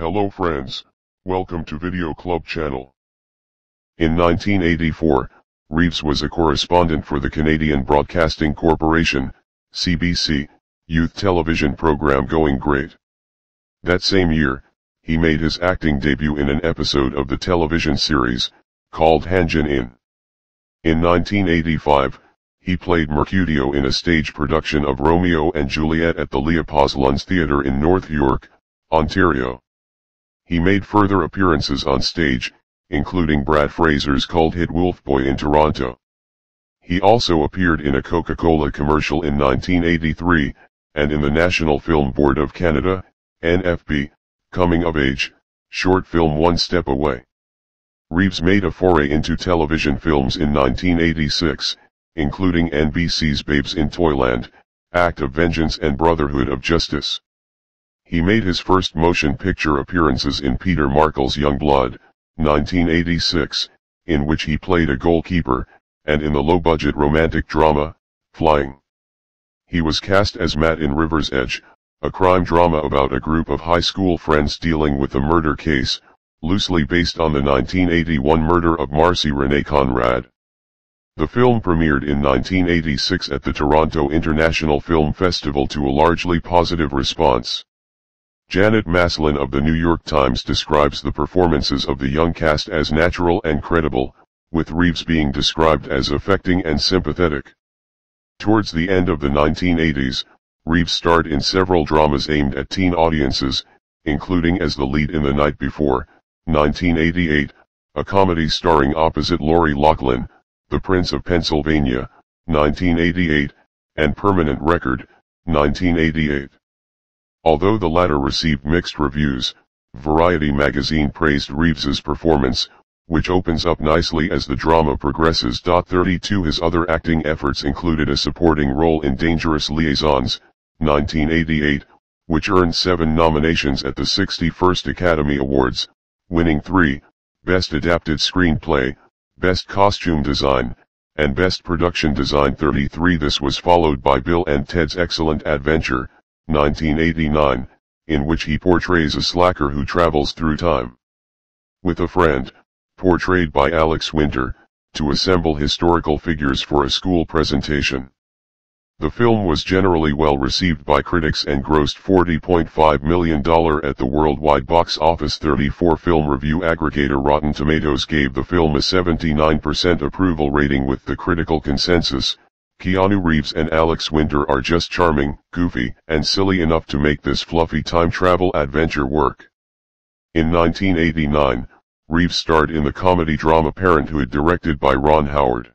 Hello friends, welcome to Video Club channel. In 1984, Reeves was a correspondent for the Canadian Broadcasting Corporation, CBC, youth television program Going Great. That same year, he made his acting debut in an episode of the television series, called Hanjin In. In 1985, he played Mercutio in a stage production of Romeo and Juliet at the Leopold's Lunds Theatre in North York, Ontario. He made further appearances on stage, including Brad Fraser's cult hit Wolfboy in Toronto. He also appeared in a Coca-Cola commercial in 1983, and in the National Film Board of Canada, NFB, Coming of Age, short film One Step Away. Reeves made a foray into television films in 1986, including NBC's Babes in Toyland, Act of Vengeance and Brotherhood of Justice. He made his first motion picture appearances in Peter Markle's Young Blood, 1986, in which he played a goalkeeper, and in the low-budget romantic drama, Flying. He was cast as Matt in River's Edge, a crime drama about a group of high school friends dealing with a murder case, loosely based on the 1981 murder of Marcy Renee Conrad. The film premiered in 1986 at the Toronto International Film Festival to a largely positive response. Janet Maslin of the New York Times describes the performances of the young cast as natural and credible, with Reeves being described as affecting and sympathetic. Towards the end of the 1980s, Reeves starred in several dramas aimed at teen audiences, including as the lead in The Night Before, 1988, a comedy starring opposite Lori Loughlin, The Prince of Pennsylvania, 1988, and Permanent Record, 1988. Although the latter received mixed reviews, Variety magazine praised Reeves's performance, which opens up nicely as the drama progresses. 32 His other acting efforts included a supporting role in Dangerous Liaisons, 1988, which earned 7 nominations at the 61st Academy Awards, winning 3, Best Adapted Screenplay, Best Costume Design, and Best Production Design. 33 This was followed by Bill and Ted's Excellent Adventure, 1989, in which he portrays a slacker who travels through time with a friend, portrayed by Alex Winter, to assemble historical figures for a school presentation. The film was generally well received by critics and grossed $40.5 million at the worldwide box office. 34 Film review aggregator Rotten Tomatoes gave the film a 79% approval rating with the critical consensus, Keanu Reeves and Alex Winter are just charming, goofy, and silly enough to make this fluffy time travel adventure work. In 1989, Reeves starred in the comedy drama Parenthood directed by Ron Howard.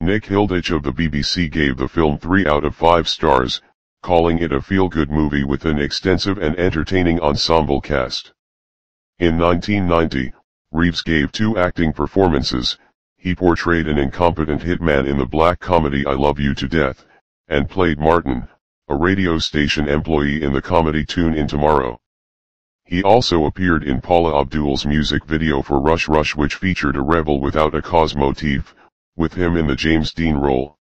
Nick Hilditch of the BBC gave the film 3 out of 5 stars, calling it a feel-good movie with an extensive and entertaining ensemble cast. In 1990, Reeves gave 2 acting performances. He portrayed an incompetent hitman in the black comedy I Love You to Death, and played Martin, a radio station employee in the comedy Tune In Tomorrow. He also appeared in Paula Abdul's music video for Rush Rush, which featured a rebel without a cause motif, with him in the James Dean role.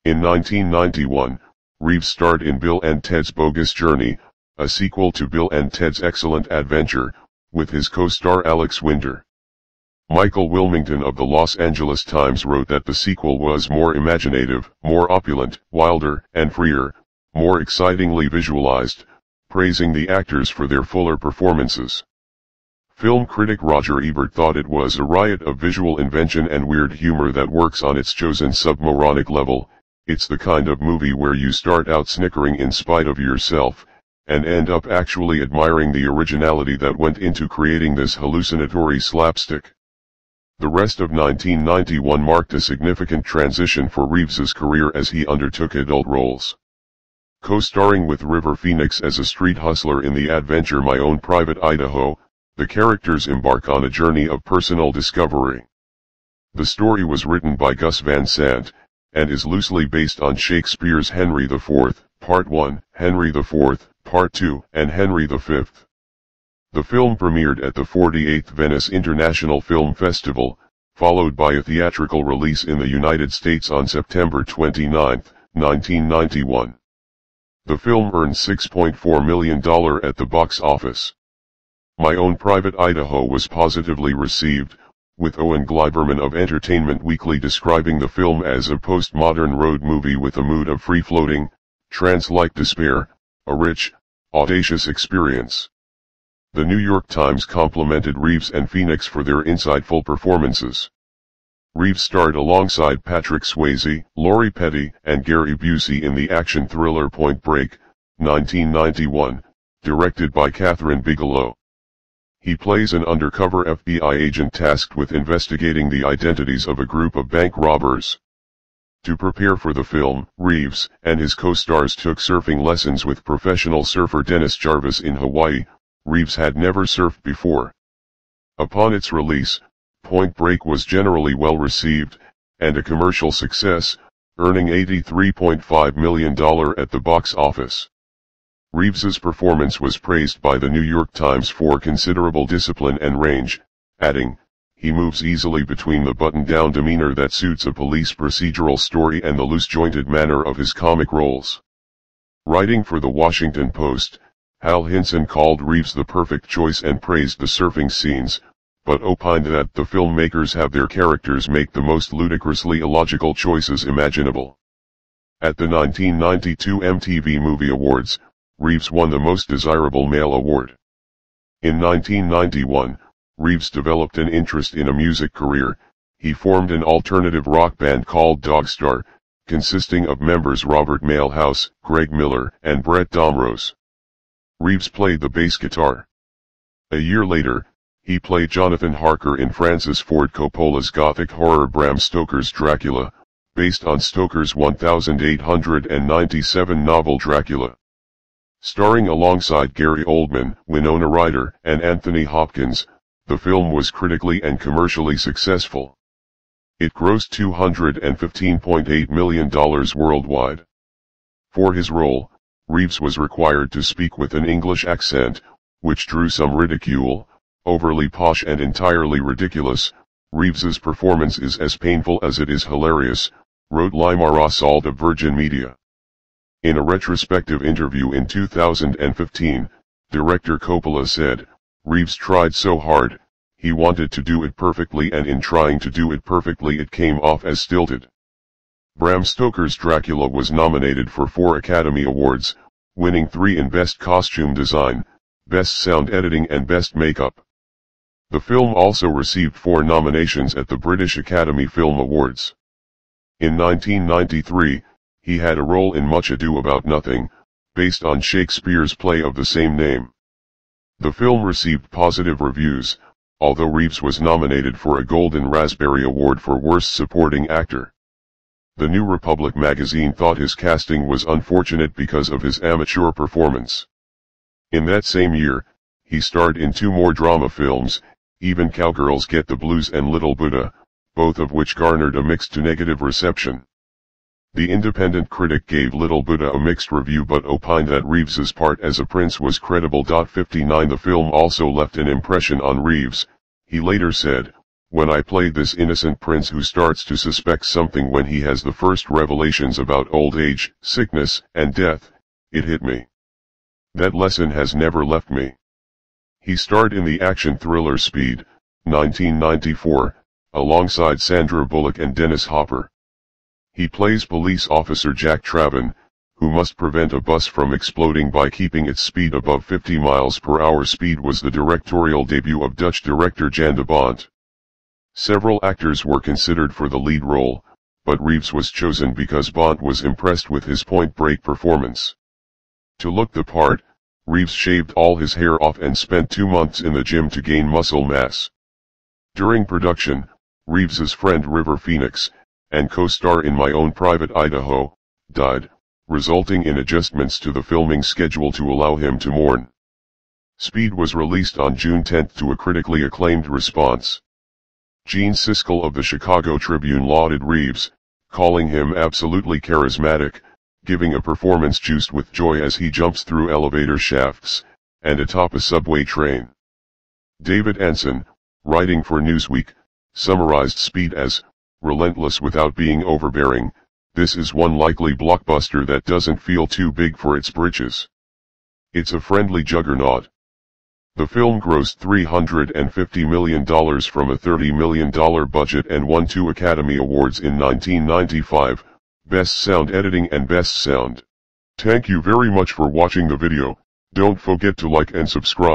In 1991, Reeves starred in Bill and Ted's Bogus Journey, a sequel to Bill and Ted's Excellent Adventure, with his co-star Alex Winter. Michael Wilmington of the Los Angeles Times wrote that the sequel was more imaginative, more opulent, wilder, and freer, more excitingly visualized, praising the actors for their fuller performances. Film critic Roger Ebert thought it was a riot of visual invention and weird humor that works on its chosen submoronic level. It's the kind of movie where you start out snickering in spite of yourself, and end up actually admiring the originality that went into creating this hallucinatory slapstick. The rest of 1991 marked a significant transition for Reeves's career as he undertook adult roles. Co-starring with River Phoenix as a street hustler in the adventure My Own Private Idaho, the characters embark on a journey of personal discovery. The story was written by Gus Van Sant, and is loosely based on Shakespeare's Henry IV, Part 1, Henry IV, Part 2, and Henry V. The film premiered at the 48th Venice International Film Festival, followed by a theatrical release in the United States on September 29, 1991. The film earned $6.4 million at the box office. My Own Private Idaho was positively received, with Owen Gleiberman of Entertainment Weekly describing the film as a postmodern road movie with a mood of free-floating, trance-like despair, a rich, audacious experience. The New York Times complimented Reeves and Phoenix for their insightful performances. Reeves starred alongside Patrick Swayze, Lori Petty, and Gary Busey in the action thriller Point Break, 1991, directed by Catherine Bigelow. He plays an undercover FBI agent tasked with investigating the identities of a group of bank robbers. To prepare for the film, Reeves and his co-stars took surfing lessons with professional surfer Dennis Jarvis in Hawaii. Reeves had never surfed before. Upon its release, Point Break was generally well received, and a commercial success, earning $83.5 million at the box office. Reeves's performance was praised by the New York Times for considerable discipline and range, adding, "He moves easily between the buttoned-down demeanor that suits a police procedural story and the loose-jointed manner of his comic roles." Writing for the Washington Post, Hal Hinson called Reeves the perfect choice and praised the surfing scenes, but opined that the filmmakers have their characters make the most ludicrously illogical choices imaginable. At the 1992 MTV Movie Awards, Reeves won the Most Desirable Male award. In 1991, Reeves developed an interest in a music career. He formed an alternative rock band called Dogstar, consisting of members Robert Mailhouse, Greg Miller, and Brett Domrose. Reeves played the bass guitar. A year later, he played Jonathan Harker in Francis Ford Coppola's gothic horror Bram Stoker's Dracula, based on Stoker's 1897 novel Dracula. Starring alongside Gary Oldman, Winona Ryder, and Anthony Hopkins, the film was critically and commercially successful. It grossed $215.8 million worldwide. For his role, Reeves was required to speak with an English accent, which drew some ridicule. Overly posh and entirely ridiculous, Reeves's performance is as painful as it is hilarious, wrote Limara Salt of Virgin Media. In a retrospective interview in 2015, director Coppola said, "Reeves tried so hard, he wanted to do it perfectly, and in trying to do it perfectly it came off as stilted." Bram Stoker's Dracula was nominated for 4 Academy Awards, winning 3 in Best Costume Design, Best Sound Editing and Best Makeup. The film also received 4 nominations at the British Academy Film Awards. In 1993, he had a role in Much Ado About Nothing, based on Shakespeare's play of the same name. The film received positive reviews, although Reeves was nominated for a Golden Raspberry Award for Worst Supporting Actor. The New Republic magazine thought his casting was unfortunate because of his amateur performance. In that same year, he starred in 2 more drama films, Even Cowgirls Get the Blues and Little Buddha, both of which garnered a mixed to negative reception. The Independent critic gave Little Buddha a mixed review but opined that Reeves's part as a prince was credible. 59 The film also left an impression on Reeves. He later said, "When I played this innocent prince who starts to suspect something when he has the first revelations about old age, sickness, and death, it hit me. That lesson has never left me." He starred in the action thriller Speed, 1994, alongside Sandra Bullock and Dennis Hopper. He plays police officer Jack Traven, who must prevent a bus from exploding by keeping its speed above 50 miles per hour. Speed was the directorial debut of Dutch director Jan de Bont. Several actors were considered for the lead role, but Reeves was chosen because Bont was impressed with his Point Break performance. To look the part, Reeves shaved all his hair off and spent 2 months in the gym to gain muscle mass. During production, Reeves's friend River Phoenix, and co-star in My Own Private Idaho, died, resulting in adjustments to the filming schedule to allow him to mourn. Speed was released on June 10 to a critically acclaimed response. Gene Siskel of the Chicago Tribune lauded Reeves, calling him absolutely charismatic, giving a performance juiced with joy as he jumps through elevator shafts, and atop a subway train. David Anson, writing for Newsweek, summarized Speed as relentless without being overbearing, This is one likely blockbuster that doesn't feel too big for its britches. It's a friendly juggernaut. The film grossed $350 million from a $30 million budget and won 2 Academy Awards in 1995, Best Sound Editing and Best Sound. Thank you very much for watching the video. Don't forget to like and subscribe.